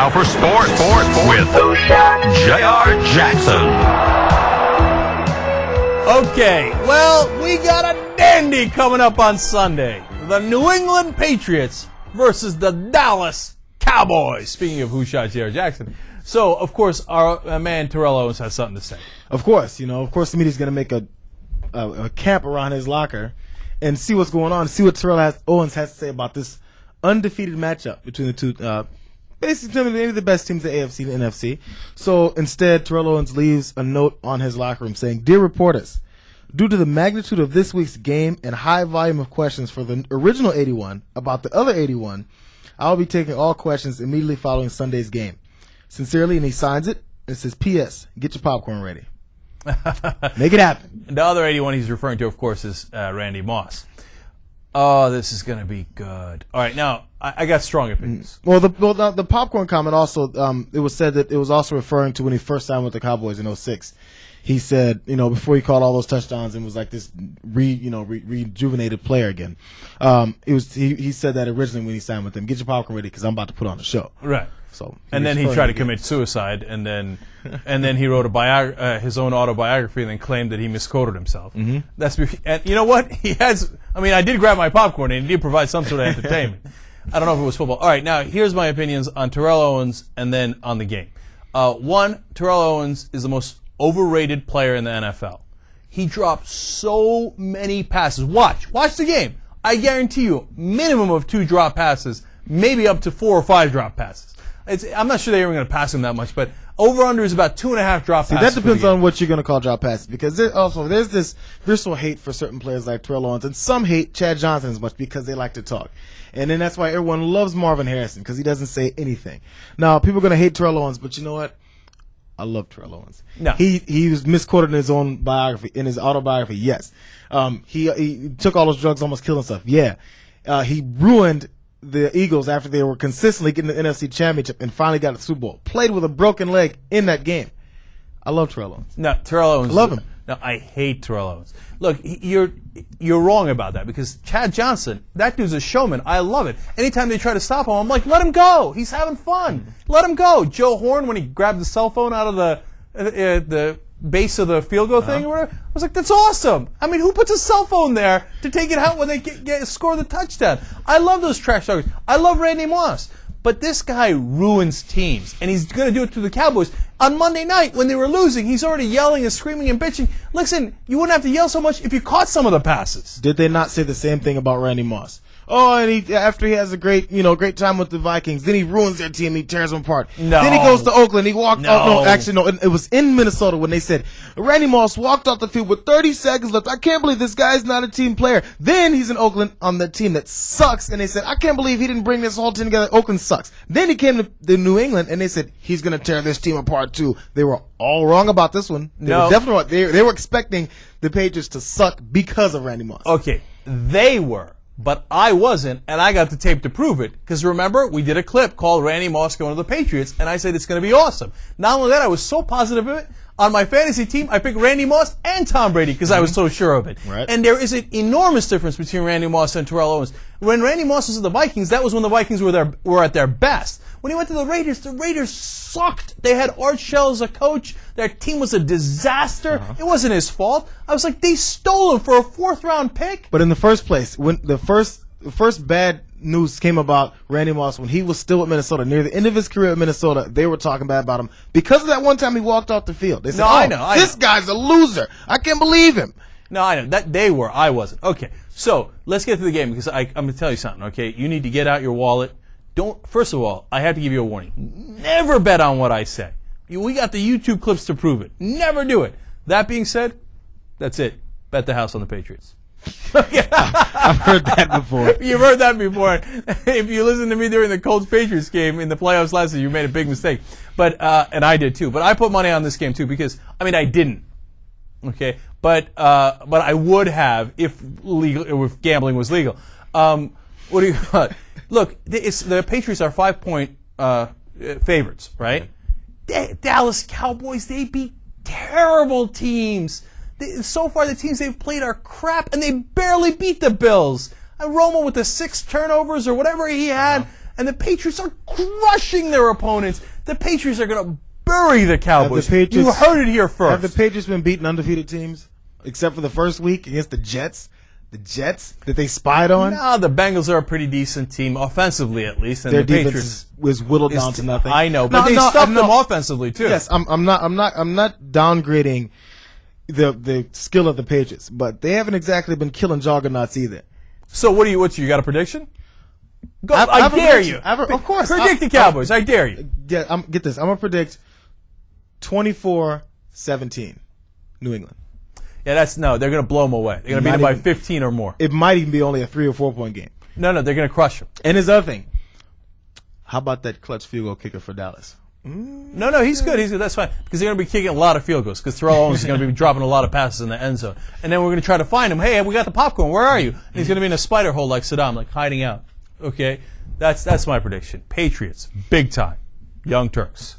now for sports with J.R. Jackson. Okay, well, we got a dandy coming up on Sunday. The New England Patriots versus the Dallas Cowboys. Speaking of who shot J.R. Jackson. So, of course, our man Terrell Owens has something to say. Of course, the media's going to make a camp around his locker and see what's going on, see what Owens has to say about this undefeated matchup between the two, basically maybe the best teams in the AFC and NFC. So instead, Terrell Owens leaves a note on his locker room saying, "Dear reporters, due to the magnitude of this week's game and high volume of questions for the original 81 about the other 81, I'll be taking all questions immediately following Sunday's game. Sincerely," and he signs it. It says, "P.S. Get your popcorn ready." Make it happen. The other 81 he's referring to, of course, is Randy Moss. Oh, this is going to be good. All right, now, I got strong opinions. Well, the popcorn comment also, it was said that it was also referring to when he first signed with the Cowboys in 2006. He said, before he caught all those touchdowns and was like this rejuvenated player again. He said that originally when he signed with them. Get your popcorn ready because I'm about to put on a show. Right. So, and then he tried to commit suicide, and then he wrote his own autobiography, and then claimed that he misquoted himself. Mm-hmm. And you know what? I did grab my popcorn, and he did provide some sort of entertainment. I don't know if it was football. All right, now here's my opinions on Terrell Owens, and then on the game. One, Terrell Owens is the most overrated player in the NFL. He dropped so many passes. Watch the game. I guarantee you, minimum of 2 drop passes, maybe up to 4 or 5 drop passes. I'm not sure they're even going to pass him that much, but over-under is about 2.5 drop passes. That depends on what you're going to call drop passes, because there's this visceral hate for certain players like Terrell Owens, and some hate Chad Johnson as much because they like to talk. And then that's why everyone loves Marvin Harrison, because he doesn't say anything. Now, people are going to hate Terrell Owens, but you know what? I love Terrell Owens. No. He was misquoted in his own biography, in his autobiography, yes. He took all those drugs, almost killed himself, yeah. He ruined the Eagles after they were consistently getting the NFC Championship and finally got the Super Bowl. Played with a broken leg in that game. I love Terrell Owens. No, Terrell Owens. I love him. No, I hate Terrell Owens. Look, you're wrong about that, because Chad Johnson, that dude's a showman. I love it. Anytime they try to stop him, I'm like, let him go. He's having fun. Let him go. Joe Horn, when he grabbed the cell phone out of the base of the field goal thing or whatever, I was like, that's awesome. I mean, who puts a cell phone there to take it out when they score the touchdown? I love those trash talkers. I love Randy Moss. But this guy ruins teams, and he's going to do it to the Cowboys. On Monday night, when they were losing, he's already yelling and screaming and bitching. Listen, you wouldn't have to yell so much if you caught some of the passes. Did they not say the same thing about Randy Moss? Oh, and after he has a great time with the Vikings, then he ruins their team. He tears them apart. No. Then he goes to Oakland. He walked. No. It was in Minnesota when they said Randy Moss walked off the field with 30 seconds left. I can't believe this guy's not a team player. Then he's in Oakland on the team that sucks, and they said, I can't believe he didn't bring this whole team together. Oakland sucks. Then he came to New England, and they said he's going to tear this team apart too. They were all wrong about this one. They were definitely they were expecting the Patriots to suck because of Randy Moss. Okay, they were. But I wasn't, and I got the tape to prove it. Because remember, we did a clip called Randy Moss going to the Patriots, and I said it's going to be awesome. Not only that, I was so positive of it. On my fantasy team, I picked Randy Moss and Tom Brady because I was so sure of it. Right. And there is an enormous difference between Randy Moss and Terrell Owens. When Randy Moss was at the Vikings, that was when the Vikings were at their best. When he went to the Raiders sucked. They had Art Shell as a coach. Their team was a disaster. It wasn't his fault. I was like, they stole him for a 4th-round pick. But in the first place, when the first bad news came about Randy Moss when he was still at Minnesota, near the end of his career at Minnesota, they were talking bad about him because of that one time he walked off the field. They said, I know. This guy's a loser. I can't believe him. No, I know. That they were. I wasn't. Okay, so let's get to the game because I'm going to tell you something, okay? You need to get out your wallet. First of all, I have to give you a warning. Never bet on what I say. We got the YouTube clips to prove it. Never do it. That being said, that's it. Bet the house on the Patriots. I've heard that before. You've heard that before. If you listened to me during the Colts-Patriots game in the playoffs last year, you made a big mistake. But and I did too. But I put money on this game too because I didn't. Okay, but I would have if gambling was legal. What do you? Look, the Patriots are 5-point favorites, right? Dallas Cowboys, they beat terrible teams. So far, the teams they've played are crap, and they barely beat the Bills. And Romo with the 6 turnovers or whatever he had, and the Patriots are crushing their opponents. The Patriots are going to bury the Cowboys. You heard it here first. Have the Patriots been beating undefeated teams, except for the first week against the Jets? The Jets that they spied on? No, the Bengals are a pretty decent team, offensively at least, and their the defense Patriots was whittled down to nothing. I know, but they stuffed them offensively too. Yes, I'm not downgrading the skill of the Patriots, but they haven't exactly been killing juggernauts either. So what's you got a prediction? Go, I dare you. Of course. Predict the Cowboys. I dare you. Yeah, get this. I'm going to predict 24-17, New England. Yeah, they're going to blow them away. They're going to beat them by 15 or more. It might even be only a 3 or 4 point game. No, they're going to crush them. And his other thing, how about that clutch field goal kicker for Dallas? No, he's good. He's good. That's fine. Because they're going to be kicking a lot of field goals. Because Terrell Owens is going to be dropping a lot of passes in the end zone. And then we're going to try to find him. Hey, we got the popcorn. Where are you? And he's going to be in a spider hole like Saddam, like hiding out. Okay? That's my prediction. Patriots, big time. Young Turks.